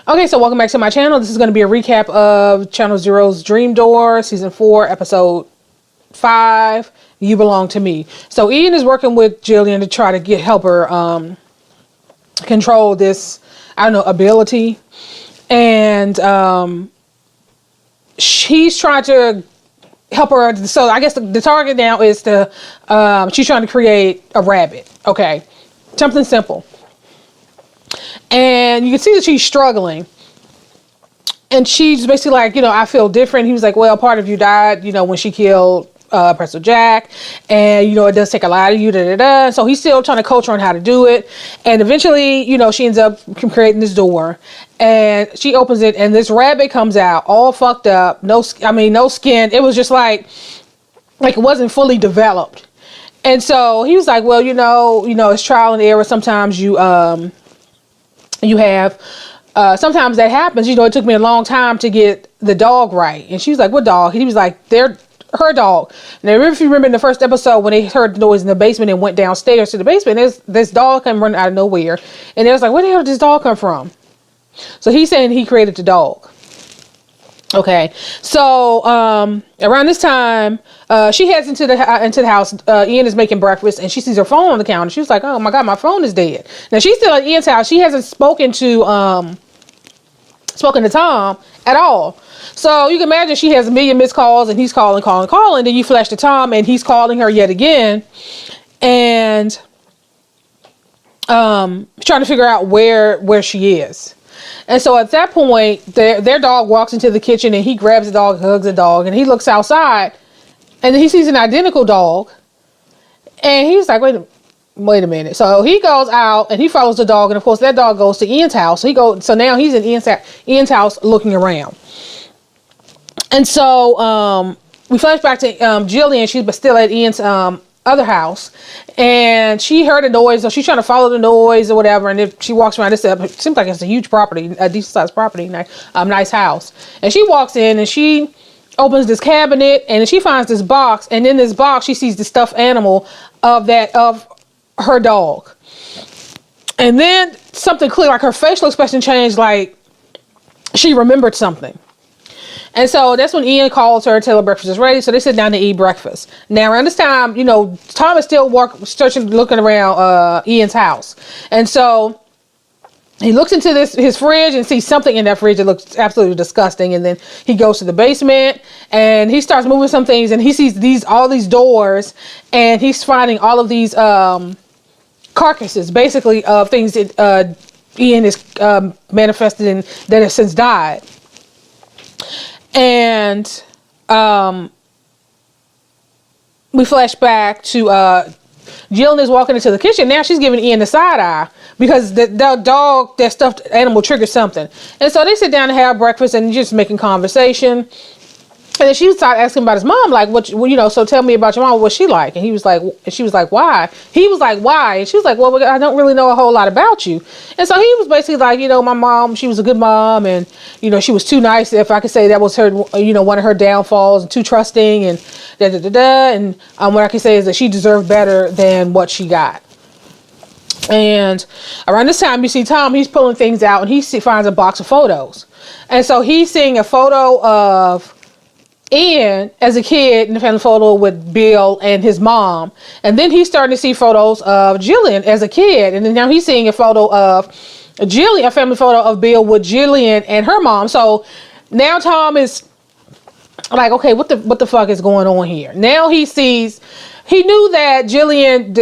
Okay, so welcome back to my channel. This is going to be a recap of Channel Zero's Dream Door, Season 4, Episode 5, You Belong to Me. So Ian is working with Jillian to try to help her control this, I don't know, ability. And she's trying to help her. So I guess the target now is to, she's trying to create a rabbit. Okay, something simple. And you can see that she's struggling. And she's basically like, I feel different. He was like, well, part of you died, when she killed Pretzel Jack. And, it does take a lot of you, da-da-da. So he's still trying to coach her on how to do it. And eventually, she ends up creating this door. And she opens it, and this rabbit comes out all fucked up. No skin. It was just like it wasn't fully developed. And so he was like, well, it's trial and error. Sometimes you have, sometimes that happens. It took me a long time to get the dog right. And she was like, what dog? He was like, they're her dog. Now, if you remember in the first episode when they heard the noise in the basement and went downstairs to the basement, this dog came running out of nowhere. And they was like, where the hell did this dog come from? So he's saying he created the dog. Okay, so around this time, she heads into the house. Ian is making breakfast, and she sees her phone on the counter. She was like, "Oh my god, my phone is dead." Now she's still at Ian's house. She hasn't spoken to Tom at all. So you can imagine she has a million missed calls, and he's calling. Then you flash to Tom, and he's calling her yet again, and trying to figure out where she is. And so at that point, their dog walks into the kitchen, and he grabs the dog, hugs the dog, and he looks outside, and then he sees an identical dog, and he's like, wait a minute. So he goes out and he follows the dog, and of course that dog goes to Ian's house. So now he's in Ian's house looking around. And so we flash back to Jillian. She's still at Ian's other house, and she heard a noise, so she's trying to follow the noise or whatever. And if she walks around, it seems like it's a huge property, a decent sized property, nice house. And she walks in, and she opens this cabinet, and she finds this box, and in this box she sees the stuffed animal of her dog. And then something clicked, like her facial expression changed, like she remembered something. And so that's when Ian calls her to tell her breakfast is ready. So they sit down to eat breakfast. Now around this time, Tom is still looking around Ian's house. And so he looks into his fridge and sees something in that fridge that looks absolutely disgusting. And then he goes to the basement and he starts moving some things, and he sees all these doors, and he's finding all of these carcasses, basically, of things that Ian is manifested in that have since died. And we flash back to Jillian is walking into the kitchen. Now she's giving Ian the side eye because the dog, that stuffed animal, triggered something. And so they sit down and have breakfast and just making conversation. And then she started asking about his mom, like, so tell me about your mom. What's she like? And she was like, why? He was like, why? And she was like, well, I don't really know a whole lot about you. And so he was basically like, my mom, she was a good mom, and, she was too nice. If I could say that was her, one of her downfalls, and too trusting, and And what I can say is that she deserved better than what she got. And around this time, you see Tom, he's pulling things out, and he finds a box of photos. And so he's seeing a photo of Ian as a kid in the family photo with Bill and his mom. And then he's starting to see photos of Jillian as a kid. And then now he's seeing a photo of Jillian, a family photo of Bill with Jillian and her mom. So now Tom is like, okay, what the fuck is going on here? Now he knew that Jillian,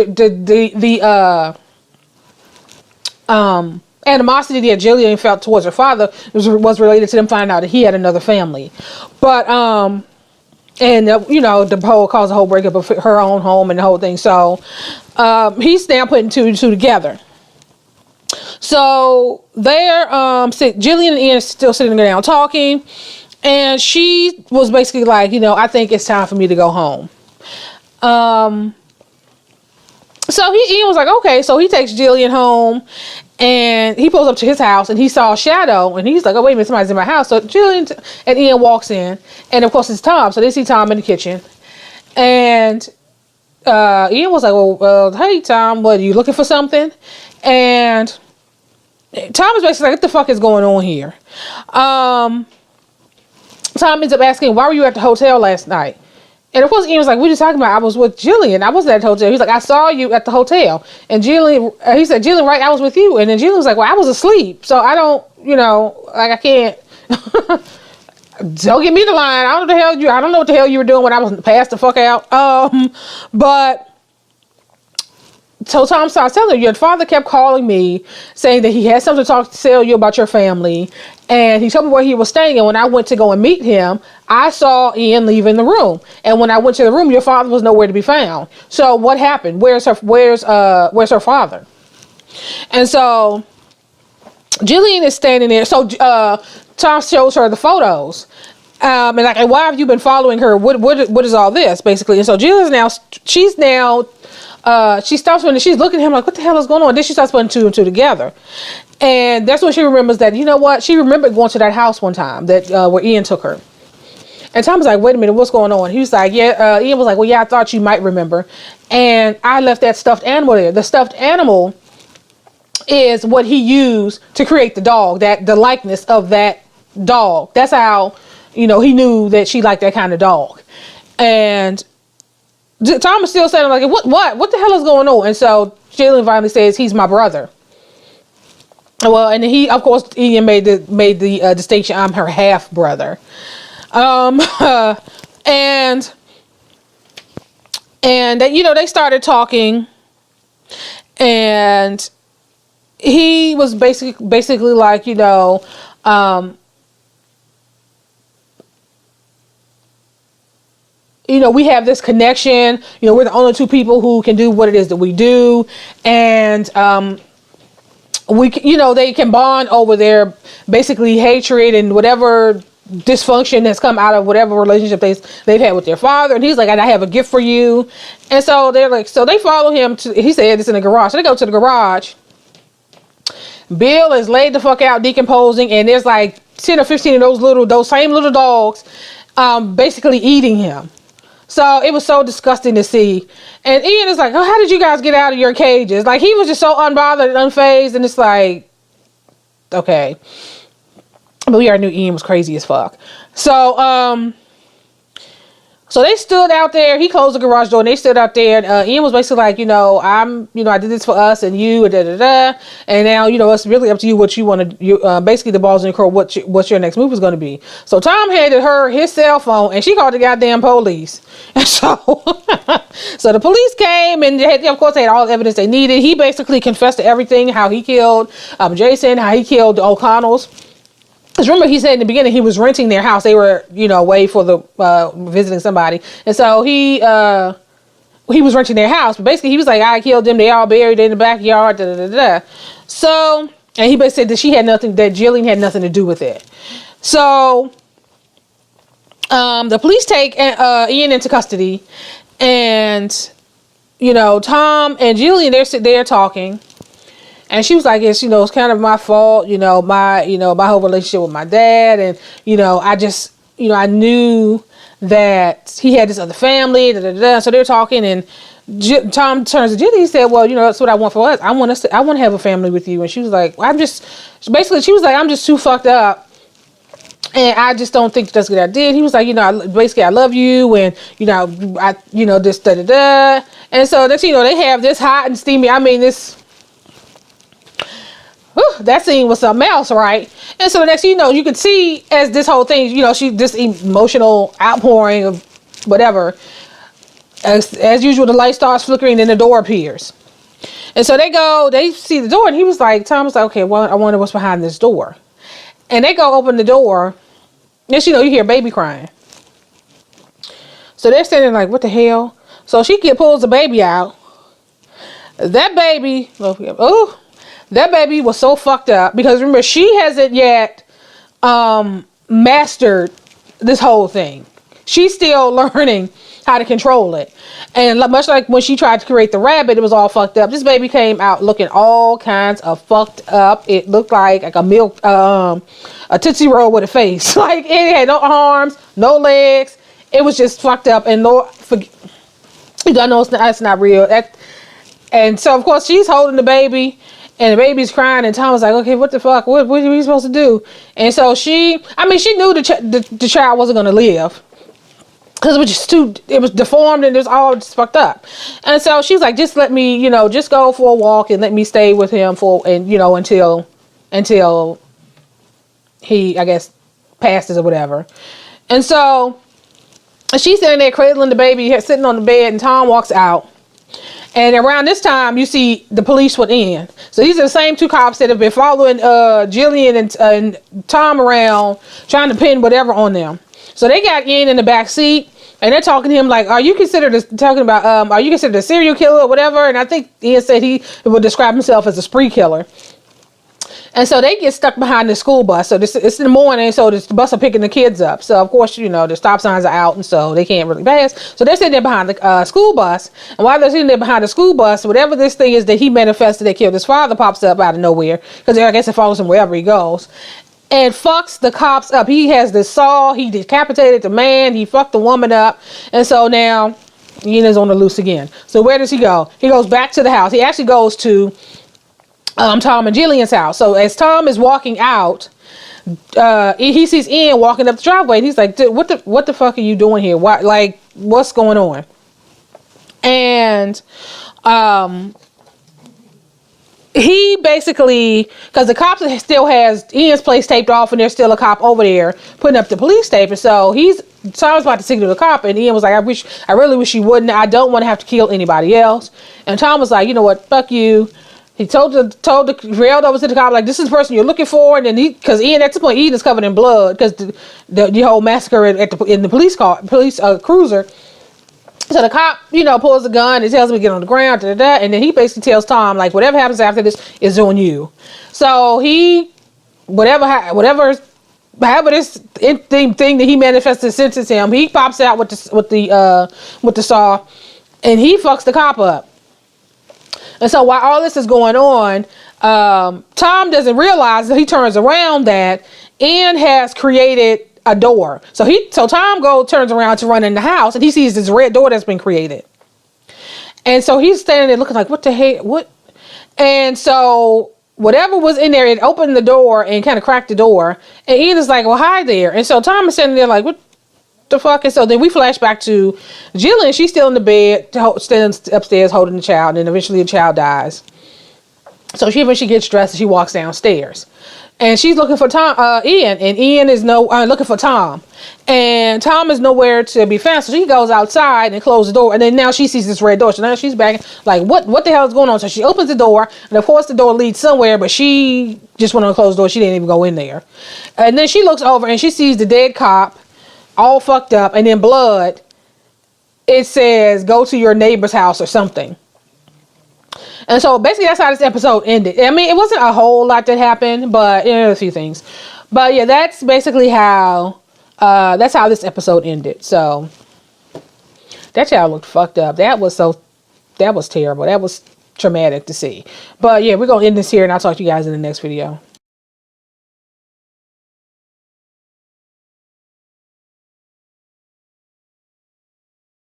animosity that Jillian felt towards her father was related to them finding out that he had another family. But the whole caused a whole breakup of her own home and the whole thing. So he's now putting two and two together. So they're Jillian and Ian are still sitting down talking, and she was basically like, I think it's time for me to go home. So Ian was like, okay. So he takes Jillian home, and he pulls up to his house, and he saw a shadow, and he's like, oh, wait a minute, somebody's in my house. So Jillian and Ian walks in, and of course it's Tom. So they see Tom in the kitchen, and Ian was like, well, hey, Tom, what, are you looking for something? And Tom is basically like, what the fuck is going on here? Tom ends up asking, why were you at the hotel last night? And of course, Ian was like, what are you talking about? I was with Jillian. I wasn't at the hotel. He's like, I saw you at the hotel. And Jillian, he said, Jillian, right? I was with you. And then Jillian was like, well, I was asleep. So I don't, like I can't. Don't get me the line. I don't know what the hell you were doing when I was passed the fuck out. But so Tom starts telling her, your father kept calling me saying that he had something to tell you about your family. And he told me where he was staying. And when I went to go and meet him, I saw Ian leaving the room. And when I went to the room, your father was nowhere to be found. So what happened? Where's her father? And so Jillian is standing there. So Tom shows her the photos. And like, why have you been following her? What is all this, basically? And so Jillian's she's she stops when she's looking at him like, what the hell is going on? Then she starts putting two and two together. And that's when she remembers that, you know what? She remembered going to that house one time that where Ian took her. And Tom was like, wait a minute, what's going on? He was like, yeah, Ian was like, well, yeah, I thought you might remember. And I left that stuffed animal there. The stuffed animal is what he used to create the dog, the likeness of that dog. That's how, he knew that she liked that kind of dog. And Tom is still saying, like, what the hell is going on? And so Jillian finally says, he's my brother. Well, and he, of course, Ian made the distinction, I'm her half brother. And they started talking, and he was basically like, we have this connection, we're the only two people who can do what it is that we do. And, they can bond over their basically hatred and whatever dysfunction has come out of whatever relationship they've had with their father. And he's like, I have a gift for you. And so they're like, so they follow him he said it's in the garage. So they go to the garage. Bill is laid the fuck out decomposing. And there's like 10 or 15 of those same little dogs, basically eating him. So it was so disgusting to see. And Ian is like, oh, how did you guys get out of your cages? Like, he was just so unbothered and unfazed. And it's like, okay. But we already knew Ian was crazy as fuck. So, so they stood out there. He closed the garage door and they stood out there. And Ian was basically like, I did this for us and you, and now, it's really up to you what you want to, basically the ball's in your court, what your next move is going to be. So Tom handed her his cell phone and she called the goddamn police. And so, so the police came and they, of course, they had all the evidence they needed. He basically confessed to everything, how he killed Jason, how he killed the O'Connells. Because remember, he said in the beginning he was renting their house. They were, away for the visiting somebody. And so he was renting their house. But basically, he was like, I killed them. They all buried in the backyard. So, and he basically said that Jillian had nothing to do with it. So, the police take Ian into custody. And, Tom and Jillian, they're sitting there talking. And she was like, it's kind of my fault, my whole relationship with my dad. And, I just, I knew that he had this other family. So they're talking and Tom turns to Jillian. He said, well, that's what I want for us. I want to have a family with you. And she was like, she was like, I'm just too fucked up. And I just don't think that's a good idea. He was like, I love you. And, this, And so that's, they have this hot and steamy, that scene was something else, right? And so the next thing you could see as this whole thing, this emotional outpouring of whatever. As usual, the light starts flickering and the door appears. And so they see the door and Tom was like, okay, well, I wonder what's behind this door. And they go open the door and you hear baby crying. So they're standing like, what the hell? So she pulls the baby out. That baby, that baby was so fucked up because remember, she hasn't yet mastered this whole thing. She's still learning how to control it. And much like when she tried to create the rabbit, it was all fucked up. This baby came out looking all kinds of fucked up. It looked like a Tootsie Roll with a face. Like it had no arms, no legs. It was just fucked up. And I know it's not real. And so of course she's holding the baby. And the baby's crying, and Tom was like, okay, what the fuck? What are we supposed to do? And so she knew the child wasn't going to live. Because it was deformed and it was all just fucked up. And so she's like, just let me, just go for a walk and let me stay with him until he, I guess, passes or whatever. And so she's sitting there cradling the baby, sitting on the bed, and Tom walks out. And around this time, you see the police went in. So these are the same 2 cops that have been following Jillian and Tom around, trying to pin whatever on them. So they got in the back seat, and they're talking to him like, are you considered a serial killer or whatever? And I think Ian said he would describe himself as a spree killer. And so they get stuck behind the school bus. So it's in the morning, so the bus are picking the kids up. So, of course, the stop signs are out, and so they can't really pass. So they're sitting there behind the school bus. And while they're sitting there behind the school bus, whatever this thing is that he manifested that killed his father pops up out of nowhere. Because I guess it follows him wherever he goes. And fucks the cops up. He has this saw. He decapitated the man. He fucked the woman up. And so now Ian is on the loose again. So where does he go? He goes back to the house. He actually goes to Tom and Jillian's house. So as Tom is walking out, he sees Ian walking up the driveway, and he's like, what the fuck are you doing here? What's going on? And he basically, because the cops still has Ian's place taped off, and there's still a cop over there putting up the police tape. And so Tom's about to signal the cop, and Ian was like, I really wish you wouldn't. I don't want to have to kill anybody else. And Tom was like, you know what, fuck you. He railed over to the cop, like, this is the person you're looking for. And then because Ian, at this point, Ian is covered in blood because the whole massacre in the police cruiser. So the cop, pulls the gun and tells him to get on the ground, and then he basically tells Tom, like, whatever happens after this is on you. So he, however this thing that he manifested sentence him, he pops out with the saw, and he fucks the cop up. And so while all this is going on, Tom doesn't realize that he turns around that Ian has created a door. So Tom turns around to run in the house, and he sees this red door that's been created. And so he's standing there looking like, what the heck? What? And so whatever was in there, it opened the door and kind of cracked the door. And Ian is like, well, hi there. And so Tom is standing there like, what the fuck? And so then we flash back to Jillian. She's still in the bed, standing upstairs holding the child, and eventually the child dies. So when she gets dressed, she walks downstairs, and she's looking for Ian, and Ian is looking for Tom, and Tom is nowhere to be found. So she goes outside and closes the door, and then now she sees this red door. So now she's back, like, what the hell is going on? So she opens the door, and of course the door leads somewhere, but she just went on a closed door. She didn't even go in there. And then she looks over and she sees the dead cop, all fucked up, and then blood. It says, go to your neighbor's house or something. And so basically that's how this episode ended. I mean, it wasn't a whole lot that happened, but a few things. But yeah, that's basically how this episode ended. So that child looked fucked up. That was terrible. That was traumatic to see. But yeah, we're going to end this here, and I'll talk to you guys in the next video.